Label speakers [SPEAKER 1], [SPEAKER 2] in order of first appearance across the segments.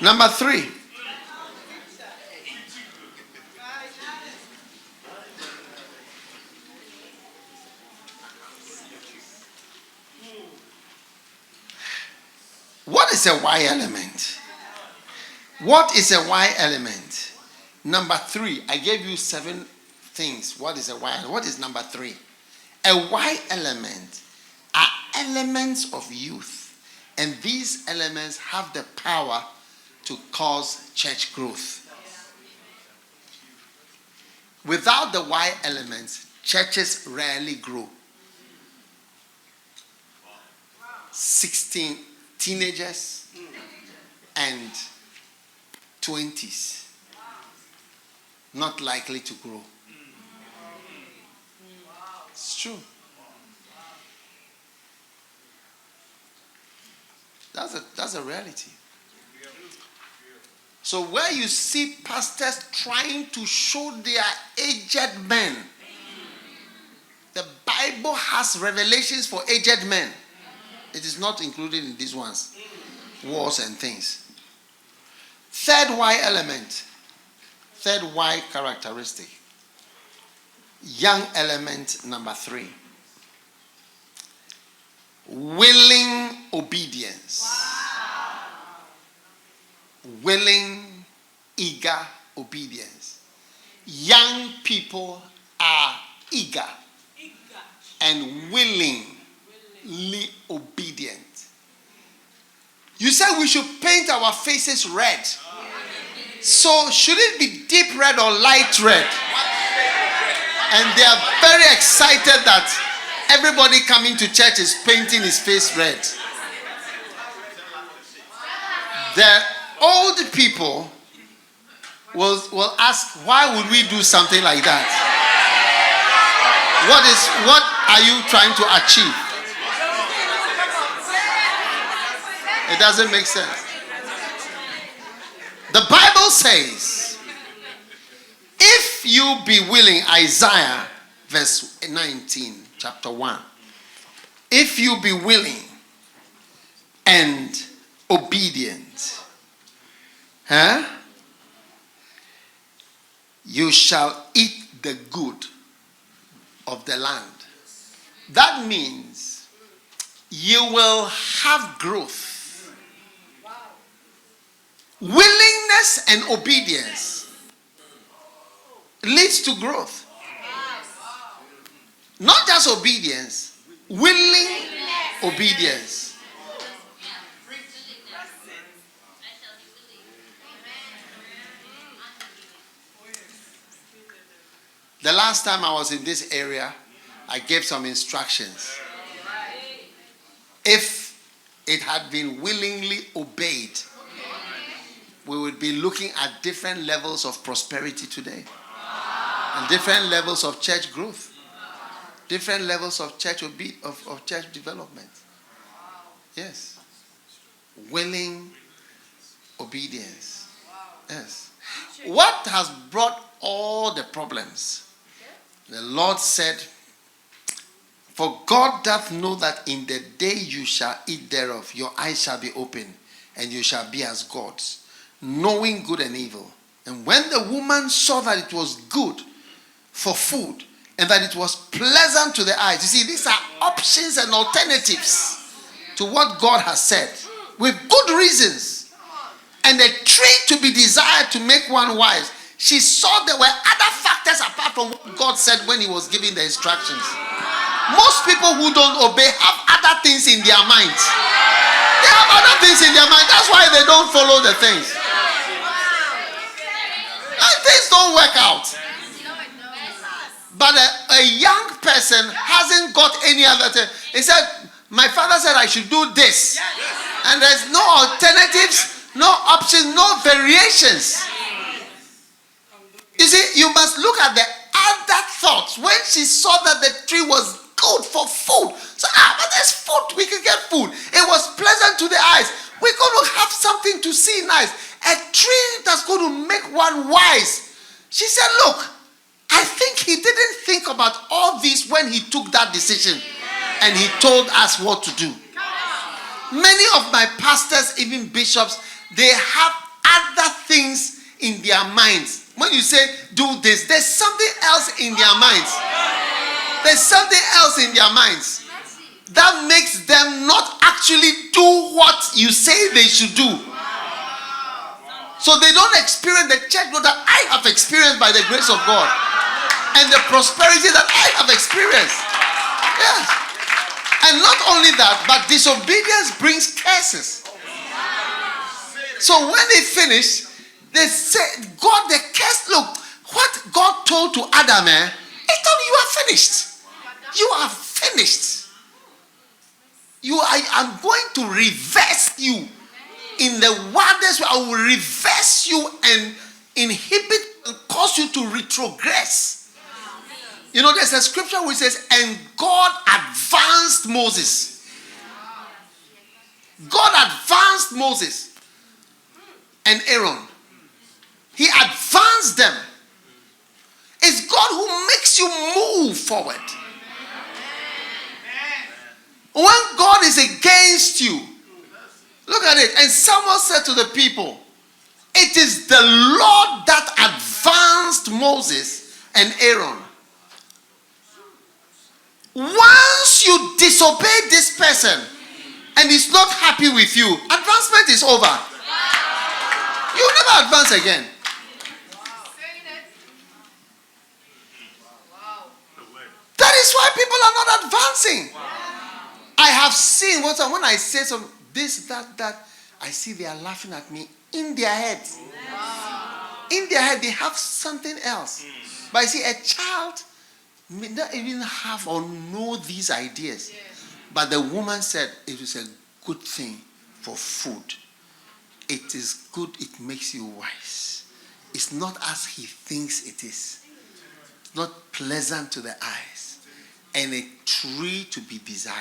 [SPEAKER 1] Number 3. What is a Y element? What is a Y element? Number 3. I gave you 7 things. What is a Y element? What is number 3? A Y element are elements of youth. And these elements have the power to cause church growth. Without the Y elements, churches rarely grow. 16 teenagers and 20s not likely to grow. It's true. That's a reality. So where you see pastors trying to show their aged men, the Bible has revelations for aged men. It is not included in these ones. Wars and things. Third Y element. Third Y characteristic. Young element number 3. Willing obedience. Wow. Willing, eager obedience. Young people are eager and willingly obedient. You said we should paint our faces red. So should it be deep red or light red? And they are very excited that everybody coming to church is painting his face red. The old people will ask, why would we do something like that? What are you trying to achieve? It doesn't make sense. The Bible says, if you be willing, Isaiah verse 19, chapter 1. If you be willing and obedient, you shall eat the good of the land. That means you will have growth. Willingness and obedience leads to growth. Not just obedience, willing obedience. The last time I was in this area, I gave some instructions. If it had been willingly obeyed, we would be looking at different levels of prosperity today. And different levels of church growth. Different levels of church of church development. Yes. Willing obedience. Yes. What has brought all the problems? The Lord said, for God doth know that in the day you shall eat thereof, your eyes shall be open, and you shall be as gods, knowing good and evil. And when the woman saw that it was good for food, and that it was pleasant to the eyes. You see, these are options and alternatives to what God has said, with good reasons. And a tree to be desired to make one wise. She saw there were other factors apart from what God said when he was giving the instructions. Most people who don't obey have other things in their minds. They have other things in their mind. That's why they don't follow the things. And things don't work out. But a young person hasn't got any other thing. He said, my father said I should do this. And there's no alternatives, no options, no variations. You see, you must look at the other thoughts. When she saw that the tree was good for food. So, but there's food. We can get food. It was pleasant to the eyes. We're going to have something to see nice. A tree that's going to make one wise. She said, look, I think he didn't think about all this when he took that decision. And he told us what to do. Many of my pastors, even bishops, they have other things in their minds. When you say do this, there's something else in their minds. There's something else in their minds that makes them not actually do what you say they should do. So they don't experience the church growth that I have experienced by the grace of God, and the prosperity that I have experienced. Yes. And not only that, but disobedience brings curses. So when they finish, they say, God, the curse, look, what God told to Adam, he told him, you are finished. You are finished. I'm going to reverse you. In the wildest way, I will reverse you and inhibit and cause you to retrogress. You know, there's a scripture which says, and God advanced Moses. God advanced Moses and Aaron. He advanced them. It's God who makes you move forward. When God is against you, look at it. And Samuel said to the people, it is the Lord that advanced Moses and Aaron. Once you disobey this person and he's not happy with you, advancement is over. You will never advance again. That is why people are not advancing. I have seen when I say some this, that, I see they are laughing at me in their heads. In their head, they have something else. But I see a child may not even have or know these ideas. But the woman said it is a good thing for food. It is good, it makes you wise. It's not as he thinks it is. It's not pleasant to the eyes. And a tree to be desired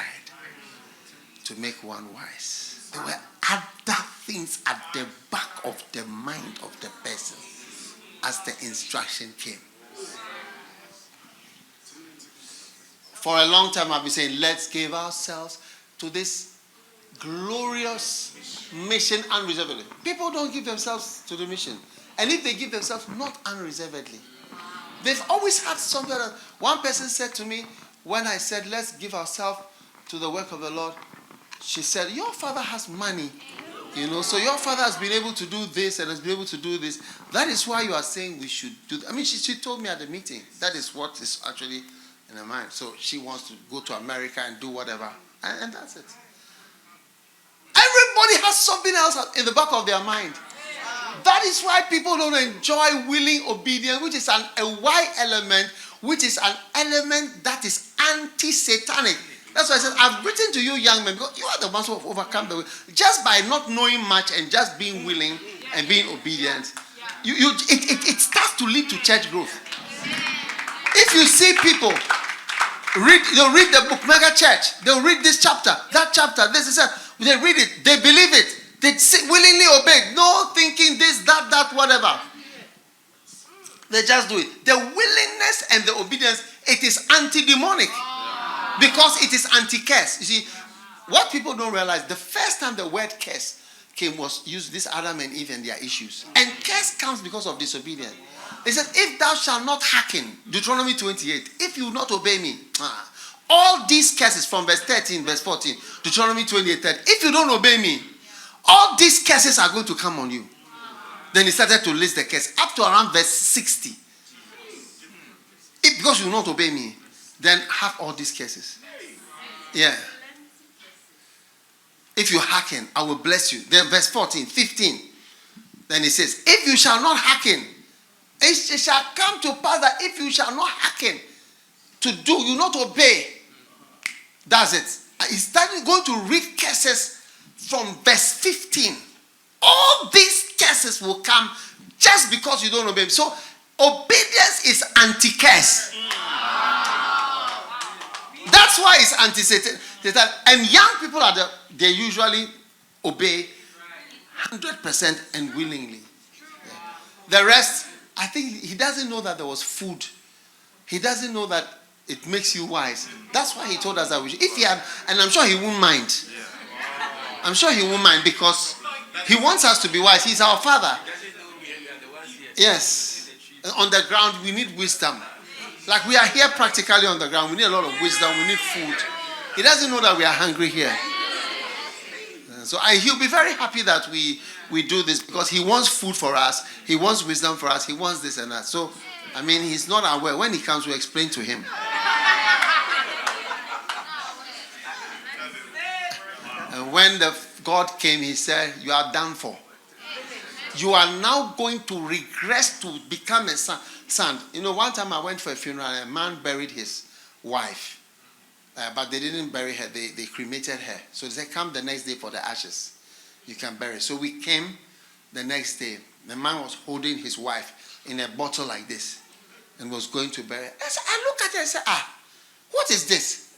[SPEAKER 1] to make one wise. There were other things at the back of the mind of the person as the instruction came. For a long time I've been saying, let's give ourselves to this glorious mission unreservedly. People don't give themselves to the mission. And if they give themselves not unreservedly, they've always had something. One person said to me, when I said, let's give ourselves to the work of the Lord, she said, your father has money. You know, so your father has been able to do this and has been able to do this. That is why you are saying we should do that. I mean, she told me at the meeting, that is what is actually in her mind. So she wants to go to America and do whatever. And that's it. Everybody has something else in the back of their mind. That is why people don't enjoy willing obedience, which is a why element, which is an element that is anti-satanic. That's why I said, I've written to you young men, because you are the ones who have overcome the will. Just by not knowing much and just being willing and being obedient, it starts to lead to church growth. If you see people, they'll read the book, Mega Church, they'll read this chapter, that chapter, this is that. They read it, they believe it, they willingly obey, no thinking this, that, whatever. They just do it. The willingness and the obedience, it is anti-demonic. Because it is anti-curse. You see, what people don't realize, the first time the word curse came was used, this Adam and Eve and their issues. And curse comes because of disobedience. They said, if thou shalt not hearken, Deuteronomy 28, if you will not obey me, all these curses from verse 13, verse 14, Deuteronomy 28, 30, if you don't obey me, all these curses are going to come on you. Then he started to list the curse up to around verse 60. If because you will not obey me, then have all these curses. Yeah. If you hearken, I will bless you. Then verse 14, 15. Then he says, if you shall not hearken, it shall come to pass that if you shall not hearken to do, you not obey. That's it. He's starting going to read curses from verse 15. All these curses will come just because you don't obey. So obedience is anti-curse. That's why it's anti-Satan. And young people they usually obey 100% and willingly. Yeah. The rest, I think he doesn't know that there was food. He doesn't know that it makes you wise. That's why he told us that if he had, and I'm sure he won't mind. I'm sure he won't mind because He wants us to be wise. He's our Father. Yes. On the ground, we need wisdom. Like we are here practically on the ground. We need a lot of wisdom. We need food. He doesn't know that we are hungry here. So he'll be very happy that we do this because he wants food for us. He wants wisdom for us. He wants this and that. So, I mean, he's not aware. When he comes, we explain to him. And when God came, he said, you are done for. You are now going to regress to become a son. You know, one time I went for a funeral and a man buried his wife. But they didn't bury her. They cremated her. So they said, come the next day for the ashes. You can bury. So we came the next day. The man was holding his wife in a bottle like this and was going to bury her. I looked at her and said, what is this?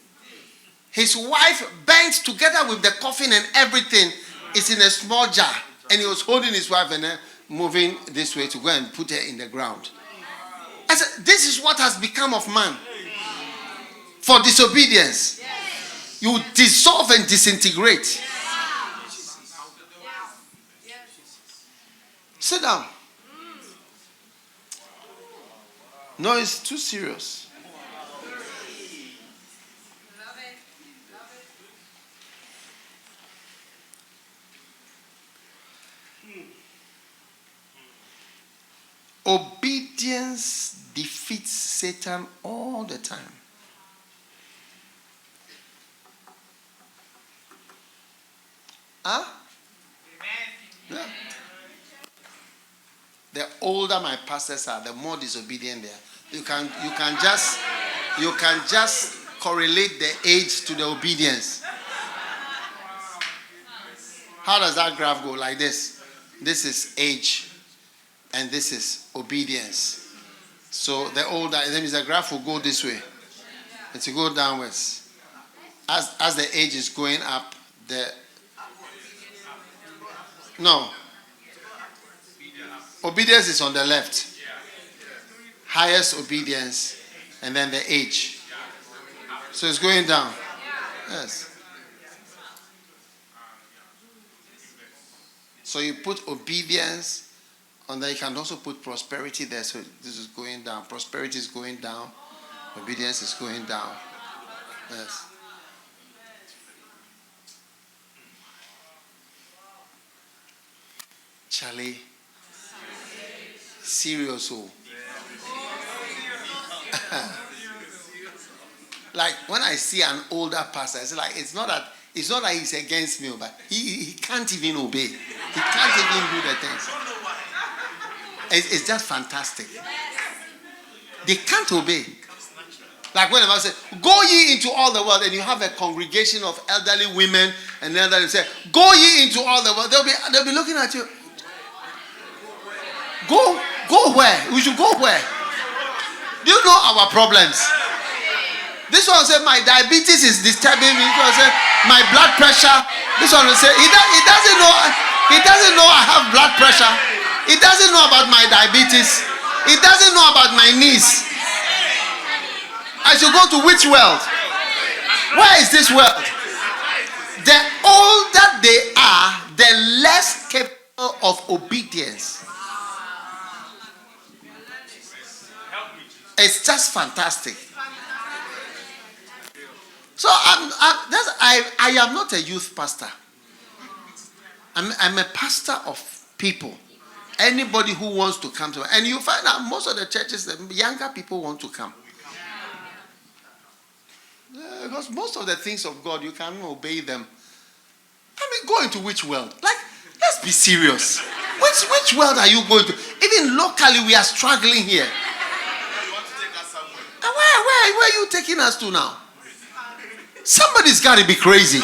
[SPEAKER 1] His wife bent together with the coffin and everything. It's in a small jar. And he was holding his wife and then moving this way to go and put her in the ground. I said, this is what has become of man. For disobedience. You dissolve and disintegrate. Sit down. No, it's too serious. Obedience defeats Satan all the time. Huh? Yeah. The older my pastors are, the more disobedient they are. You can just correlate the age to the obedience. How does that graph go? Like this. This is age, and this is obedience. So the older, that means the graph will go this way. It will go downwards. As the age is going up, no. Obedience is on the left. Highest obedience, and then the age. So it's going down. Yes. So you put obedience, and then you can also put prosperity there. So this is going down. Prosperity is going down. Obedience is going down. Yes. Charlie. Serious. Like when I see an older pastor, it's like it's not that he's against me, but he can't even obey. He can't even do the things. It's just fantastic. They can't obey. Like when I say, go ye into all the world, and you have a congregation of elderly women and elderly say, go ye into all the world. They'll be looking at you. Go where? We should go where? Do you know our problems? This one will say, my diabetes is disturbing me. This one will say, my blood pressure. This one will say, he doesn't know I have blood pressure. He doesn't know about my diabetes. He doesn't know about my knees. I should go to which world? Where is this world? The older they are, the less capable of obedience. It's just fantastic. So I am not a youth pastor. I'm a pastor of people. Anybody who wants to come to, and you find out most of the churches, the younger people want to come. Because most of the things of God, you can obey them. I mean, go into which world? Like, let's be serious. Which world are you going to? Even locally, we are struggling here. Where are you taking us to now? Somebody's got to be crazy.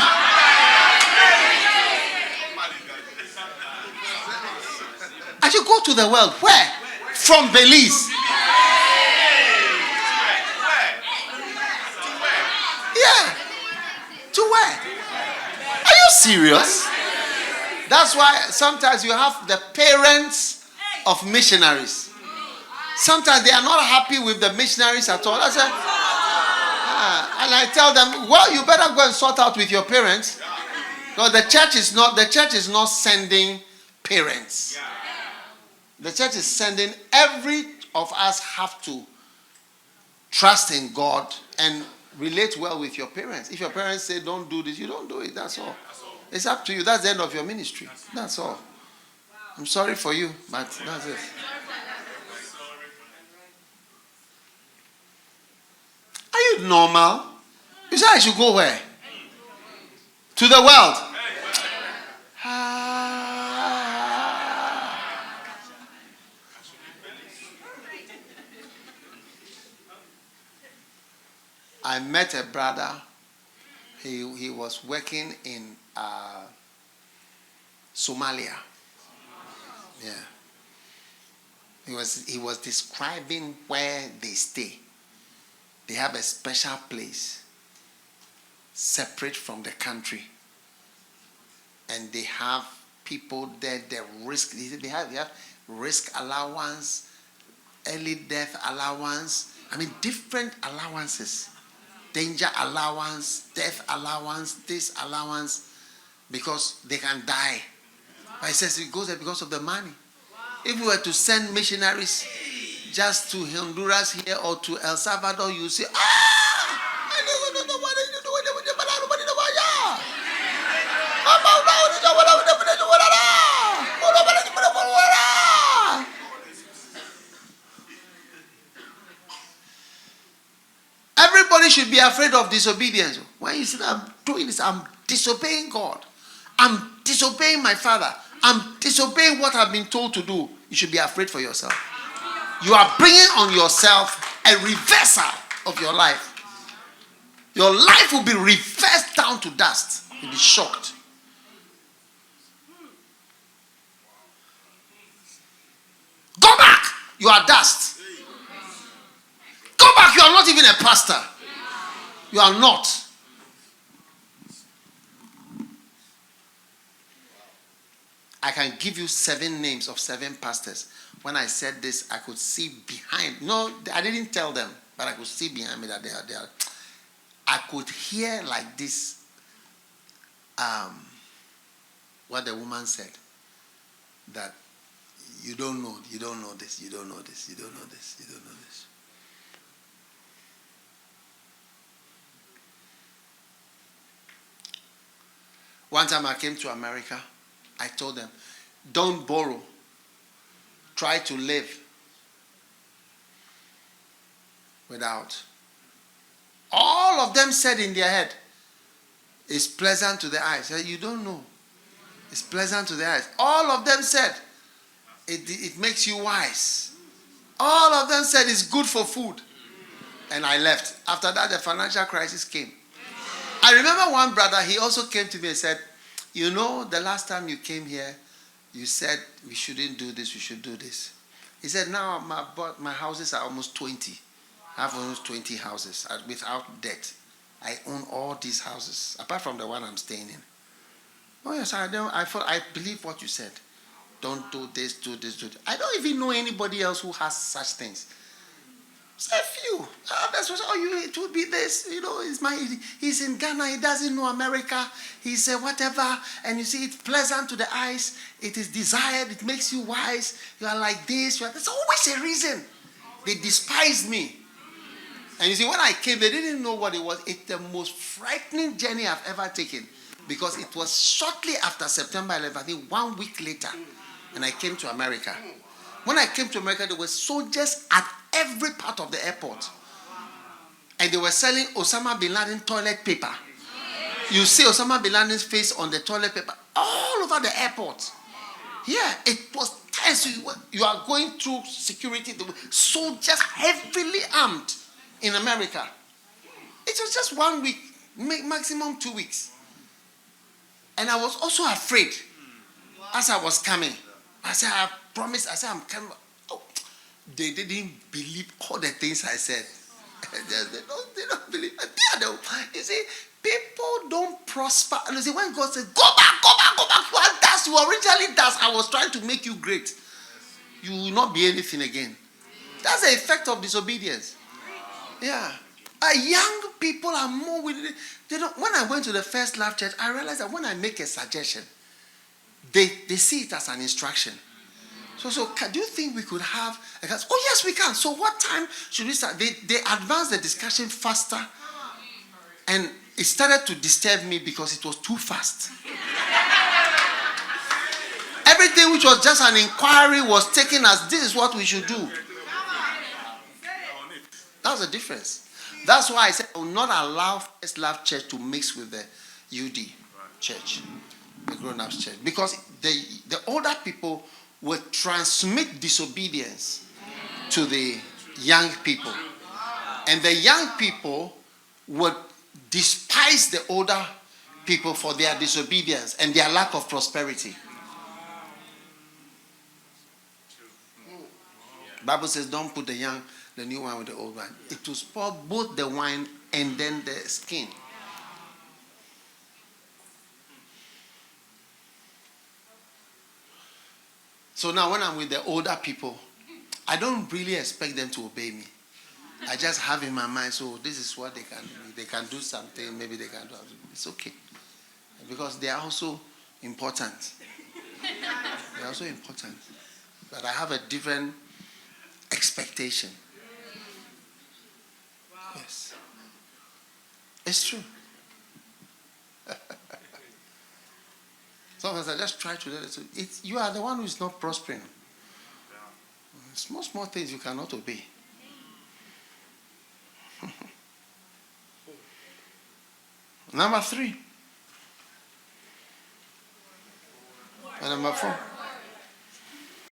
[SPEAKER 1] I should go to the world. Where? From Belize. Yeah. To where? Are you serious? That's why sometimes you have the parents of missionaries. Sometimes they are not happy with the missionaries at all. I say, and I tell them, well, you better go and sort out with your parents. No, the church is not sending parents. The church is sending every of us have to trust in God and relate well with your parents. If your parents say don't do this, you don't do it. That's all. It's up to you. That's the end of your ministry. That's all. I'm sorry for you, but that's it. Are you normal? You say I should go where? To the world. I met a brother. He was working in Somalia. Yeah. He was describing where they stay. They have a special place separate from the country. And they have people there, they have risk allowance, early death allowance. I mean, different allowances. Danger allowance, death allowance, this allowance, because they can die. But it says it goes there because of the money. If we were to send missionaries just to Honduras here or to El Salvador, you say, I don't know what they do. Everybody should be afraid of disobedience. When you say, I'm doing this, I'm disobeying God. I'm disobeying my father. I'm disobeying what I've been told to do. You should be afraid for yourself. You are bringing on yourself a reversal of your life. Your life will be reversed down to dust. You'll be shocked. Go back. You are dust. Go back. You are not even a pastor. You are not. I can give you 7 names of 7 pastors. When I said this, I could see behind. No, I didn't tell them, but I could see behind me that they are. I could hear like this. What the woman said. That you don't know this, you don't know this, you don't know this, you don't know this. One time I came to America, I told them, don't borrow. Try to live without. All of them said in their head, it's pleasant to the eyes. I said, you don't know. It's pleasant to the eyes. All of them said, it makes you wise. All of them said it's good for food. And I left. After that, the financial crisis came. I remember one brother, he also came to me and said, you know, the last time you came here, you said we shouldn't do this, we should do this. He said, now my houses are almost 20. I have almost 20 houses without debt. I own all these houses, apart from the one I'm staying in. Oh yes, I believe what you said. Don't do this, do this, do this. I don't even know anybody else who has such things. Say a few. That's what. It would be this. You know, he's in Ghana. He doesn't know America. He said whatever, and you see, it's pleasant to the eyes. It is desired. It makes you wise. You are like this. There's always a reason. They despised me. And you see, when I came, they didn't know what it was. It's the most frightening journey I've ever taken, because it was shortly after September 11th. I think 1 week later, and I came to America. When I came to America, there were soldiers at every part of the airport. And they were selling Osama bin Laden toilet paper. You see Osama bin Laden's face on the toilet paper all over the airport. Yeah, it was tense. You are going through security. Soldiers heavily armed in America. It was just 1 week, maximum 2 weeks. And I was also afraid as I was coming. I said, I promised. I said, I'm coming. Oh, they didn't believe all the things I said. They don't believe. You see, people don't prosper. You see, when God said, go back. You are dust. You are originally dust. I was trying to make you great. You will not be anything again. That's the effect of disobedience. Yeah. A young people are more willing. They don't. When I went to the First Love Church, I realized that when I make a suggestion, they see it as an instruction. So do you think we could have a class? Oh, yes, we can. So what time should we start? They advanced the discussion faster. And it started to disturb me because it was too fast. Everything which was just an inquiry was taken as this is what we should do. That's the difference. That's why I said I will not allow First Love Church to mix with the UD church, the grown-ups church. Because the older people will transmit disobedience to the young people. And the young people would despise the older people for their disobedience and their lack of prosperity. The Bible says don't put the new wine with the old wine. It will spoil both the wine and then the skin. So now when I'm with the older people, I don't really expect them to obey me. I just have in my mind, so this is what they can do. They can do something, maybe they can do something. It's okay. Because they are also important. They are also important. But I have a different expectation. Yes. It's true. Sometimes I just try to let it. You are the one who is not prospering. Small things you cannot obey. Number 3. And number 4.